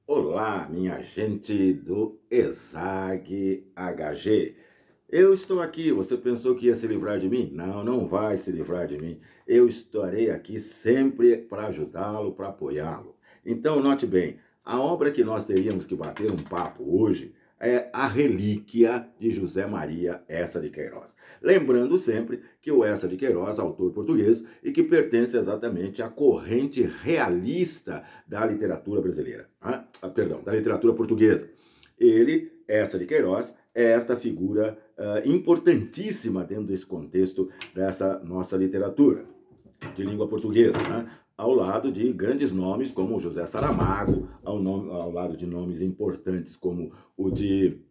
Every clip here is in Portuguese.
Olá, minha gente do ESAG HG. Eu estou aqui. Você pensou que ia se livrar de mim? Não, não vai se livrar de mim. Eu estarei aqui sempre para ajudá-lo, para apoiá-lo. Então, note bem, a obra que nós teríamos que bater um papo hoje é A Relíquia de José Maria Eça de Queiroz. Lembrando sempre que o Eça de Queiroz, autor português, e que pertence exatamente à corrente realista da literatura brasileira. Perdão, da literatura portuguesa. Ele, Eça de Queiroz, é esta figura importantíssima dentro desse contexto dessa nossa literatura de língua portuguesa, né? Ao lado de grandes nomes como José Saramago, ao lado de nomes importantes como o de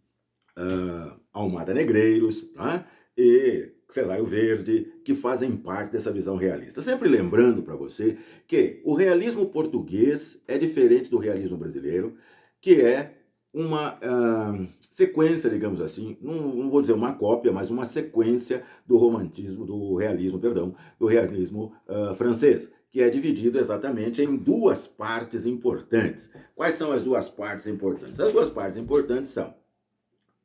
Almada Negreiros, né? E Cesário Verde, que fazem parte dessa visão realista. Sempre lembrando para você que o realismo português é diferente do realismo brasileiro, que é uma sequência, digamos assim, não vou dizer uma cópia, mas uma sequência do romantismo, do realismo francês, que é dividido exatamente em duas partes importantes. Quais são as duas partes importantes? As duas partes importantes são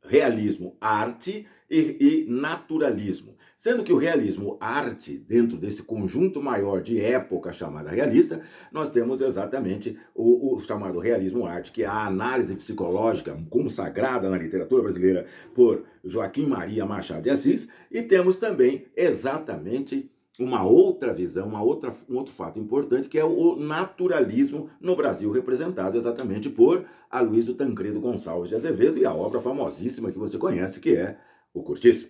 realismo arte e naturalismo. Sendo que o realismo arte, dentro desse conjunto maior de época chamada realista, nós temos exatamente o chamado realismo arte, que é a análise psicológica consagrada na literatura brasileira por Joaquim Maria Machado de Assis, e temos também exatamente uma outra visão, um outro fato importante, que é o naturalismo no Brasil, representado exatamente por Aloysio Tancredo Gonçalves de Azevedo e a obra famosíssima que você conhece, que é O Cortiço.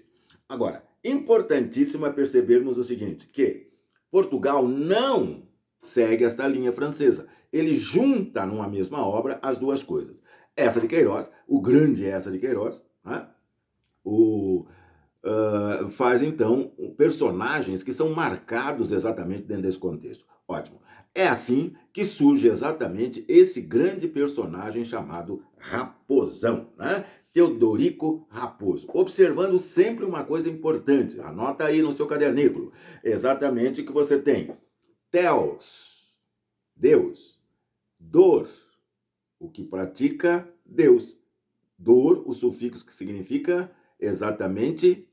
Agora, importantíssimo é percebermos o seguinte, que Portugal não segue esta linha francesa. Ele junta numa mesma obra as duas coisas. Essa de Queiroz, o grande Essa de Queiroz, né? Faz então personagens que são marcados exatamente dentro desse contexto. Ótimo. É assim que surge exatamente esse grande personagem chamado Raposão, né? Teodorico Raposo. Observando sempre uma coisa importante, anota aí no seu cadernículo, exatamente que você tem Theos, Deus, dor, o que pratica Deus. Dor, o sufixo que significa exatamente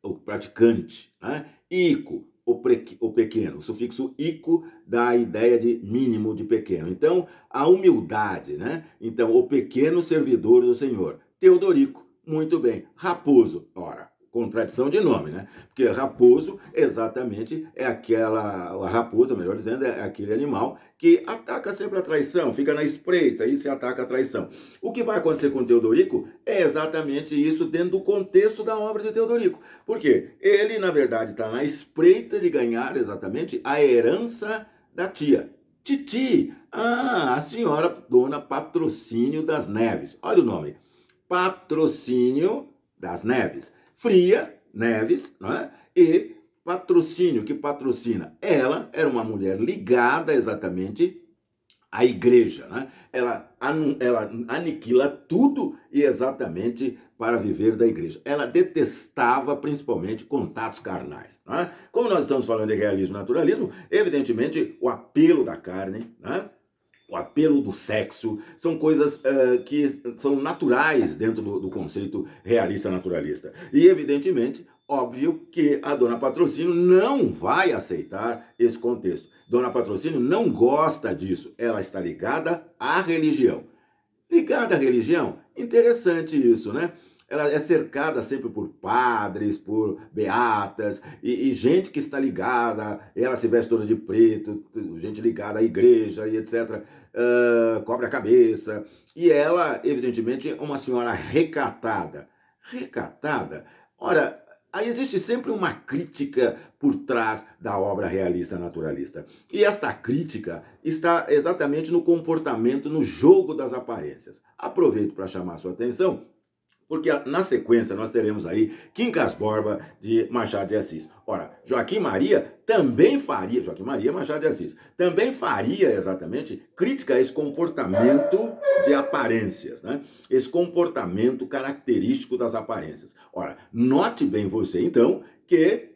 o praticante, né? Ico, o pequeno. O sufixo ico dá a ideia de mínimo, de pequeno. Então, a humildade, né? Então, o pequeno servidor do Senhor. Teodorico, muito bem. Raposo, ora, contradição de nome, né? Porque raposo exatamente é a raposa, melhor dizendo, é aquele animal que ataca sempre a traição, fica na espreita e se ataca a traição. O que vai acontecer com Teodorico é exatamente isso dentro do contexto da obra de Teodorico. Por quê? Ele, na verdade, está na espreita de ganhar exatamente a herança da tia. Titi, a senhora Dona Patrocínio das Neves. Olha o nome. Patrocínio das Neves. Fria, Neves, não é? E Patrocínio, que patrocina. Ela era uma mulher ligada exatamente à igreja, né? Ela aniquila tudo e exatamente para viver da igreja. Ela detestava principalmente contatos carnais, né? Como nós estamos falando de realismo e naturalismo, evidentemente o apelo da carne, né? O apelo do sexo, são coisas que são naturais dentro do conceito realista-naturalista. E, evidentemente, óbvio que a Dona Patrocínio não vai aceitar esse contexto. Dona Patrocínio não gosta disso. Ela está ligada à religião. Ligada à religião? Interessante isso, né? Ela é cercada sempre por padres, por beatas e gente que está ligada. Ela se veste toda de preto, gente ligada à igreja e etc. Cobre a cabeça. E ela, evidentemente, é uma senhora recatada. Recatada? Ora, aí existe sempre uma crítica por trás da obra realista naturalista. E esta crítica está exatamente no comportamento, no jogo das aparências. Aproveito para chamar a sua atenção, porque na sequência nós teremos aí Quincas Borba de Machado de Assis. Ora, Joaquim Maria Machado de Assis, também faria exatamente crítica a esse comportamento de aparências, né? Esse comportamento característico das aparências. Ora, note bem você então que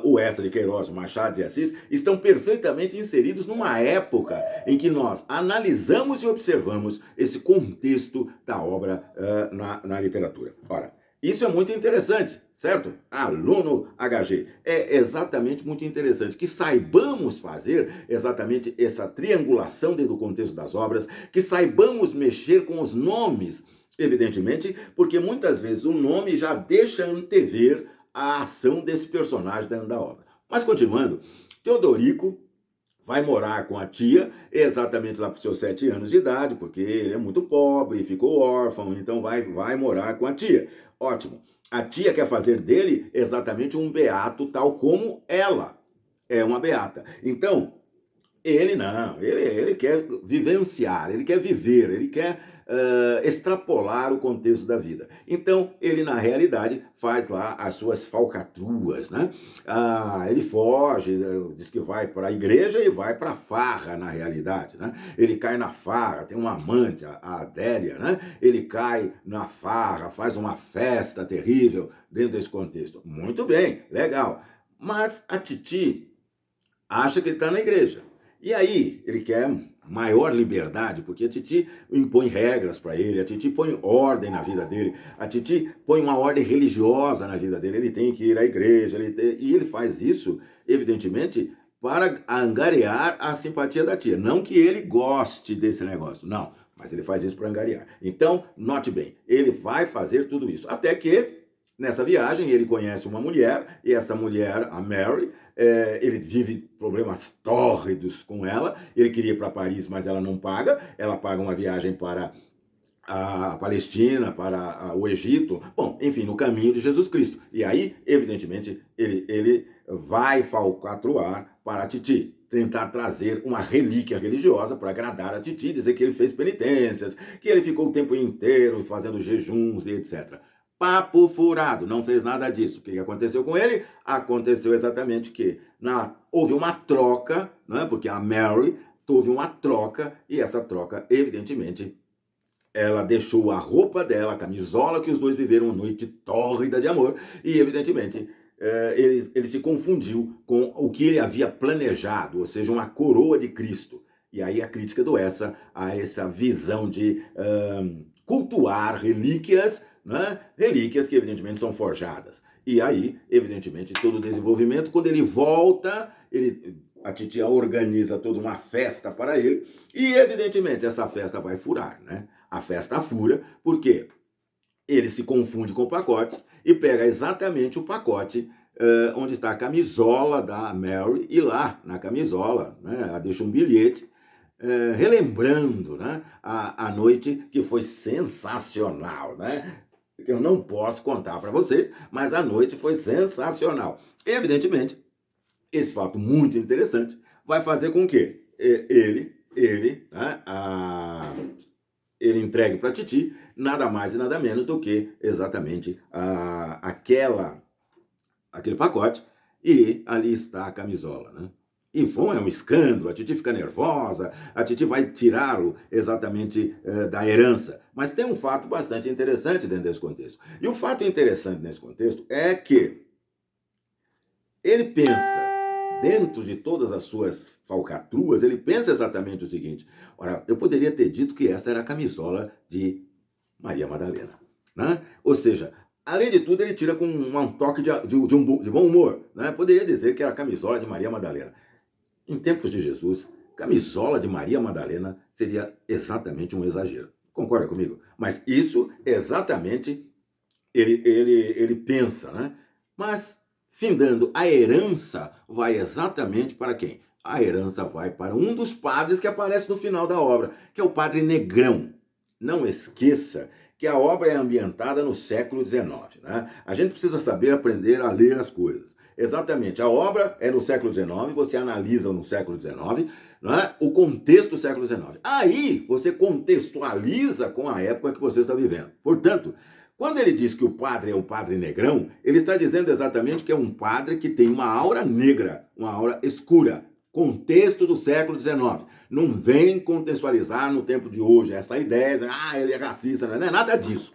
o Eça de Queiroz, o Machado de Assis, estão perfeitamente inseridos numa época em que nós analisamos e observamos esse contexto da obra na literatura. Ora, isso é muito interessante, certo? Aluno HG, é exatamente muito interessante que saibamos fazer exatamente essa triangulação dentro do contexto das obras, que saibamos mexer com os nomes, evidentemente, porque muitas vezes o nome já deixa antever a ação desse personagem dentro da obra. Mas continuando, Teodorico vai morar com a tia exatamente lá para os seus 7 anos de idade, porque ele é muito pobre e ficou órfão, então vai morar com a tia. Ótimo. A tia quer fazer dele exatamente um beato, tal como ela é uma beata. Então, ele não, ele quer vivenciar, ele quer viver, ele quer extrapolar o contexto da vida. Então, ele na realidade faz lá as suas falcatruas, né? Ele foge, diz que vai para a igreja e vai para a farra na realidade, né? Ele cai na farra, tem uma amante, a Adélia, né? Ele cai na farra, faz uma festa terrível dentro desse contexto. Muito bem, legal. Mas a Titi acha que ele está na igreja. E aí, ele quer maior liberdade, porque a Titi impõe regras para ele, a Titi põe ordem na vida dele, a Titi põe uma ordem religiosa na vida dele, ele tem que ir à igreja, e ele faz isso, evidentemente, para angariar a simpatia da tia. Não que ele goste desse negócio, não, mas ele faz isso para angariar. Então, note bem, ele vai fazer tudo isso, até que nessa viagem ele conhece uma mulher, e essa mulher, a Mary, ele vive problemas tórridos com ela, ele queria ir para Paris, mas ela não paga, ela paga uma viagem para a Palestina, para o Egito, bom, enfim, no caminho de Jesus Cristo. E aí, evidentemente, ele vai falcatruar para a Titi, tentar trazer uma relíquia religiosa para agradar a Titi, dizer que ele fez penitências, que ele ficou o tempo inteiro fazendo jejuns e etc. Papo furado, não fez nada disso. O que aconteceu com ele? Aconteceu exatamente que houve uma troca, né, porque a Mary teve uma troca, e essa troca, evidentemente, ela deixou a roupa dela, a camisola, que os dois viveram uma noite tórrida de amor, e evidentemente ele se confundiu com o que ele havia planejado, ou seja, uma coroa de Cristo. E aí a crítica do Eça a essa visão de cultuar relíquias, né? Relíquias que evidentemente são forjadas. E aí, evidentemente, todo o desenvolvimento, quando ele volta, a titia organiza toda uma festa para ele, e evidentemente essa festa vai furar, né? A festa fura, porque ele se confunde com o pacote e pega exatamente o pacote onde está a camisola da Mary, e lá na camisola, né, ela deixa um bilhete relembrando, né, a noite que foi sensacional, né? Eu não posso contar para vocês, mas a noite foi sensacional. Evidentemente, esse fato muito interessante vai fazer com que né, ele entregue para a Titi nada mais e nada menos do que exatamente aquele pacote, e ali está a camisola, né? E é um escândalo, a Titi fica nervosa, a Titi vai tirá-lo exatamente da herança. Mas tem um fato bastante interessante dentro desse contexto. E o fato interessante nesse contexto é que ele pensa, dentro de todas as suas falcatruas, ele pensa exatamente o seguinte: ora, eu poderia ter dito que essa era a camisola de Maria Madalena, né? Ou seja, além de tudo, ele tira com um toque de bom humor, né? Poderia dizer que era a camisola de Maria Madalena. Em tempos de Jesus, camisola de Maria Madalena seria exatamente um exagero. Concorda comigo? Mas isso exatamente ele pensa, né? Mas, findando, a herança vai exatamente para quem? A herança vai para um dos padres que aparece no final da obra, que é o padre Negrão. Não esqueça que a obra é ambientada no século XIX, né? A gente precisa saber aprender a ler as coisas. Exatamente, a obra é no século XIX, você analisa no século XIX, né, o contexto do século XIX. Aí você contextualiza com a época que você está vivendo. Portanto, quando ele diz que o padre é um padre negrão, ele está dizendo exatamente que é um padre que tem uma aura negra, uma aura escura. Contexto do século XIX. Não vem contextualizar no tempo de hoje essa ideia, ele é racista, não é nada disso.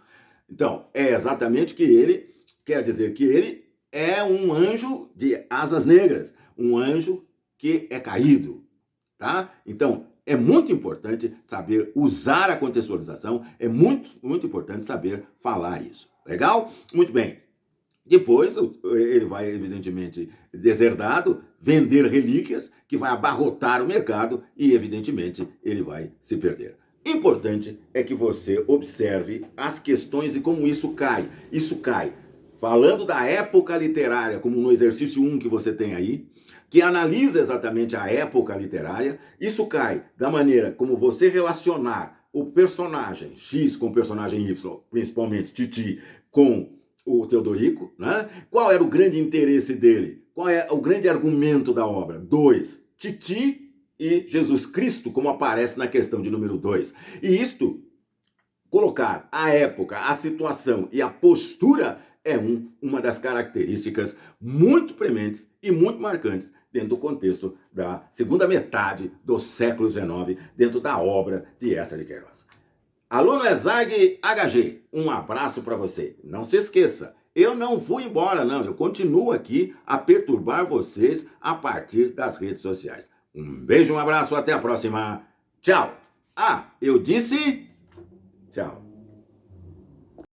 Então, é exatamente que ele quer dizer que ele é um anjo de asas negras, um anjo que é caído, tá? Então, é muito importante saber usar a contextualização, é muito importante saber falar isso. Legal? Muito bem. Depois, ele vai, evidentemente, deserdado, vender relíquias, que vai abarrotar o mercado e, evidentemente, ele vai se perder. Importante é que você observe as questões e como isso cai. Isso cai falando da época literária, como no exercício 1 que você tem aí, que analisa exatamente a época literária. Isso cai da maneira como você relacionar o personagem X com o personagem Y, principalmente Titi, com o Teodorico, né? Qual era o grande interesse dele? Qual é o grande argumento da obra? 2. Titi e Jesus Cristo, como aparece na questão de número 2. E isto, colocar a época, a situação e a postura é uma das características muito prementes e muito marcantes dentro do contexto da segunda metade do século XIX, dentro da obra de Eça de Queiroz. Aluno ESAG HG, um abraço para você. Não se esqueça, eu não fui embora não, eu continuo aqui a perturbar vocês a partir das redes sociais. Um beijo, um abraço, até a próxima. Tchau. Ah, eu disse tchau.